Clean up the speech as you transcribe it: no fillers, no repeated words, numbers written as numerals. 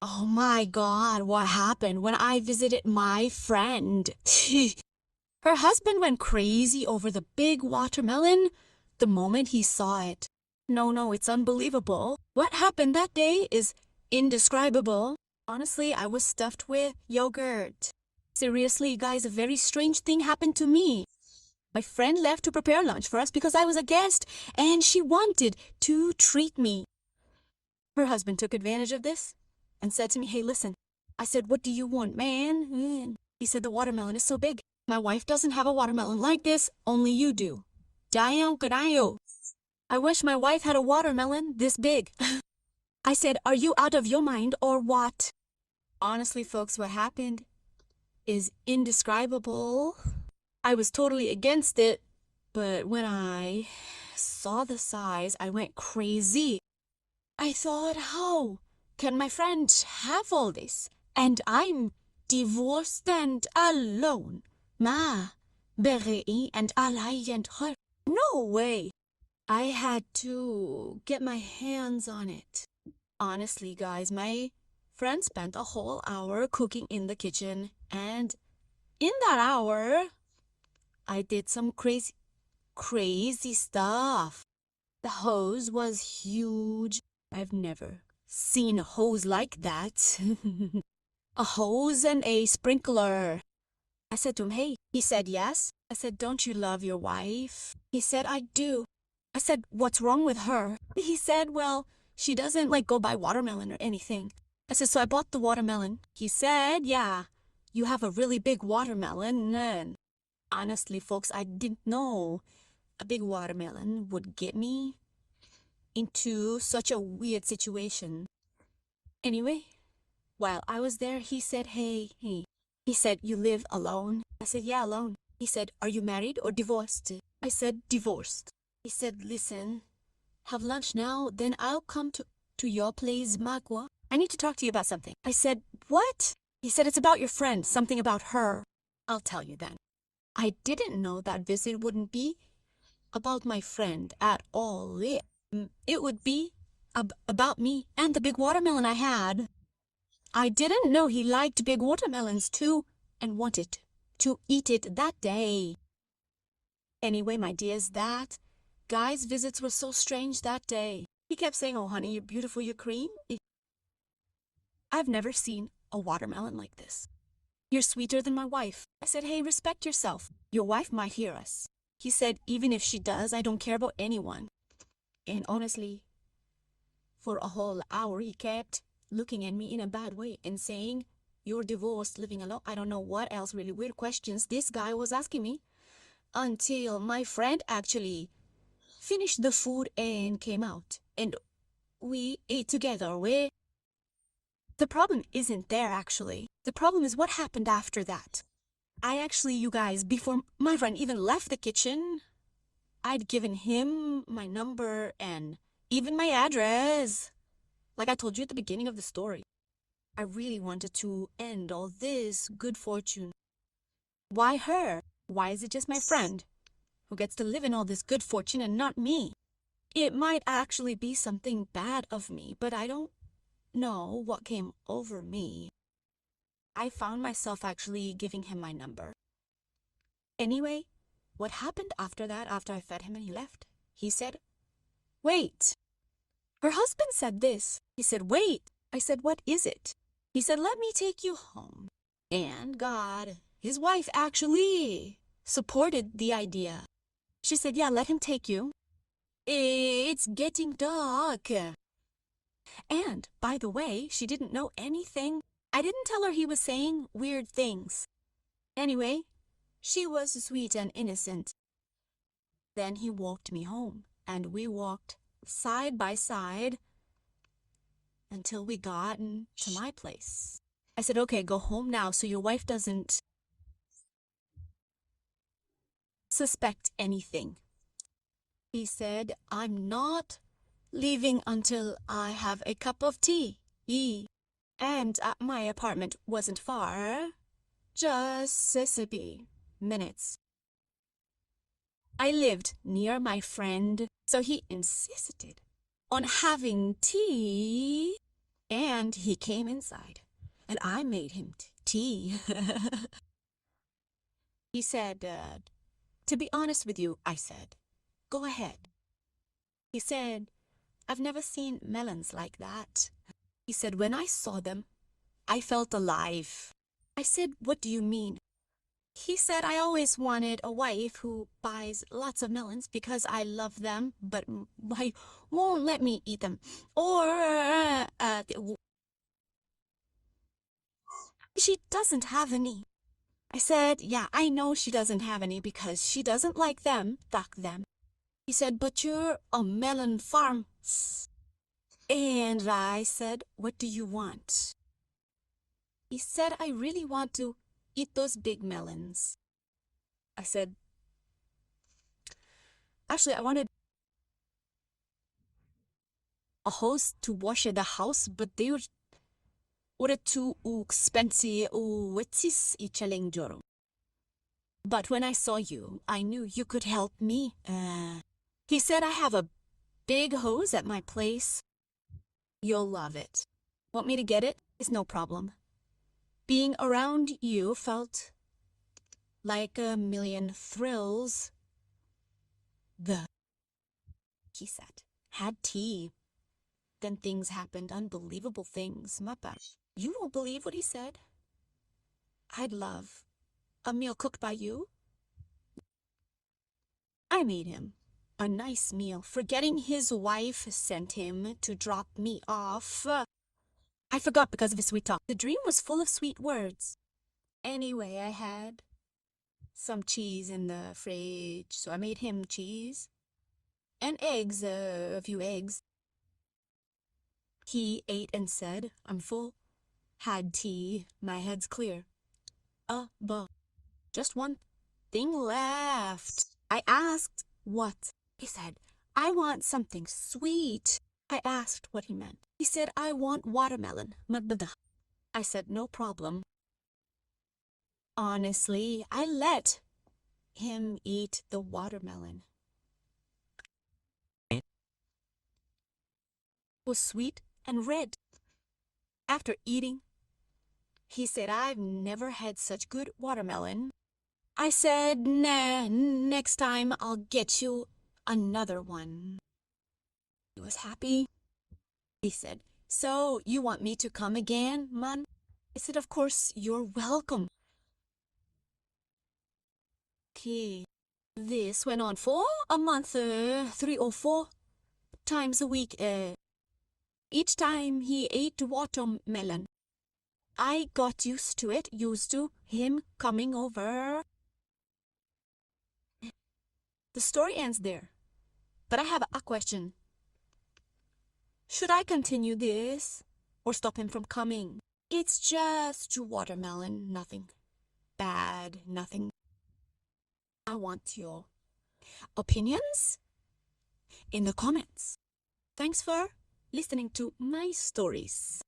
Oh my God, what happened when I visited my friend? Her husband went crazy over the big watermelon the moment he saw it. No, it's unbelievable. What happened that day is indescribable. Honestly, I was stuffed with yogurt. Seriously, guys, a very strange thing happened to me. My friend left to prepare lunch for us because I was a guest, and she wanted to treat me. Her husband took advantage of this and said to me, "Hey, listen." I said, "What do you want, man?" He said, "The watermelon is so big. My wife doesn't have a watermelon like this, only you do. Dayo kadayo. I wish my wife had a watermelon this big." I said, "Are you out of your mind or what?" Honestly, folks, what happened is indescribable. I was totally against it, but when I saw the size, I went crazy. I thought, how can my friend have all this? And I'm divorced and alone. Ma, berei and alai and her. No way. I had to get my hands on it. Honestly, guys, my friend spent a whole hour cooking in the kitchen, and in that hour, I did some crazy stuff. The hose was huge. I've never seen a hose like that. A hose and a sprinkler. I said to him, "Hey." He said, "Yes." I said, "Don't you love your wife?" He said, "I do." I said, "What's wrong with her?" He said, "Well, she doesn't like go buy watermelon or anything." I said, "So I bought the watermelon." He said, "Yeah, you have a really big watermelon." And honestly, folks, I didn't know a big watermelon would get me into such a weird situation. Anyway, while I was there, he said, "Hey. He said, "You live alone?" I said, "Yeah, alone." He said, "Are you married or divorced?" I said, "Divorced." He said, "Listen, have lunch now, then I'll come to your place, Magua. I need to talk to you about something." I said, "What?" He said, "It's about your friend, something about her." I'll tell you then. I didn't know that visit wouldn't be about my friend at all. It would be about me and the big watermelon I had. I didn't know he liked big watermelons too and wanted to eat it that day. Anyway, my dears, that guy's visits were so strange that day. He kept saying, "Oh, honey, you're beautiful, you're cream." I've never seen a watermelon like this. "You're sweeter than my wife." I said, "Hey, respect yourself. Your wife might hear us." He said, "Even if she does, I don't care about anyone." And honestly, for a whole hour, he kept looking at me in a bad way and saying, "You're divorced, living alone." I don't know what else really weird questions this guy was asking me, until my friend actually finished the food and came out. And we ate together. The problem isn't there, actually. The problem is what happened after that. You guys, before my friend even left the kitchen, I'd given him my number and even my address. Like I told you at the beginning of the story, I really wanted to end all this good fortune. Why her? Why is it just my friend who gets to live in all this good fortune and not me? It might actually be something bad of me, but I don't know what came over me. I found myself actually giving him my number. Anyway, what happened after that, after I fed him and he left? He said, "Wait." Her husband said this. He said, "Wait." I said, "What is it?" He said, "Let me take you home." And God, his wife actually supported the idea. She said, "Yeah, let him take you. It's getting dark." And, by the way, she didn't know anything. I didn't tell her he was saying weird things. Anyway, she was sweet and innocent. Then he walked me home, and we walked side by side until we got to my place. I said, "Okay, go home now so your wife doesn't suspect anything." He said, "I'm not leaving until I have a cup of tea." And my apartment wasn't far, just 60 minutes. I lived near my friend, so he insisted on having tea And he came inside, and I made him tea. He said, to be honest with you, I said, go ahead. He said, I've never seen melons like that. He said, when I saw them, I felt alive. I said, what do you mean? He said, I always wanted a wife who buys lots of melons because I love them, but won't let me eat them. Or, she doesn't have any. I said, yeah, I know she doesn't have any because she doesn't like them, them. He said, but you're a melon farm. And I said, what do you want? He said, I really want to eat those big melons. I said, actually, I wanted a hose to wash the house, but they were too expensive. But when I saw you, I knew you could help me. He said, I have a big hose at my place. You'll love it. Want me to get it? It's no problem. Being around you felt like a million thrills. He said, had tea. Then things happened, unbelievable things. You won't believe what he said. I'd love a meal cooked by you. I made him a nice meal, forgetting his wife sent him to drop me off. I forgot because of his sweet talk. The dream was full of sweet words. Anyway, I had some cheese in the fridge, so I made him cheese. And eggs, a few eggs. He ate and said, I'm full. Had tea, my head's clear. But just one thing left. I asked, what? He said, I want something sweet. I asked what he meant. He said, I want watermelon. I said, no problem. Honestly, I let him eat the watermelon. It was sweet and red. After eating, he said, I've never had such good watermelon. I said, nah, next time I'll get you another one. He was happy. He said, so you want me to come again, man? I said, of course, you're welcome. Okay. This went on for a month, 3 or 4 times a week. Each time he ate watermelon. I got used to it, used to him coming over. The story ends there. But I have a question. Should I continue this or stop him from coming? It's just watermelon, nothing bad, nothing. I want your opinions in the comments. Thanks for listening to my stories.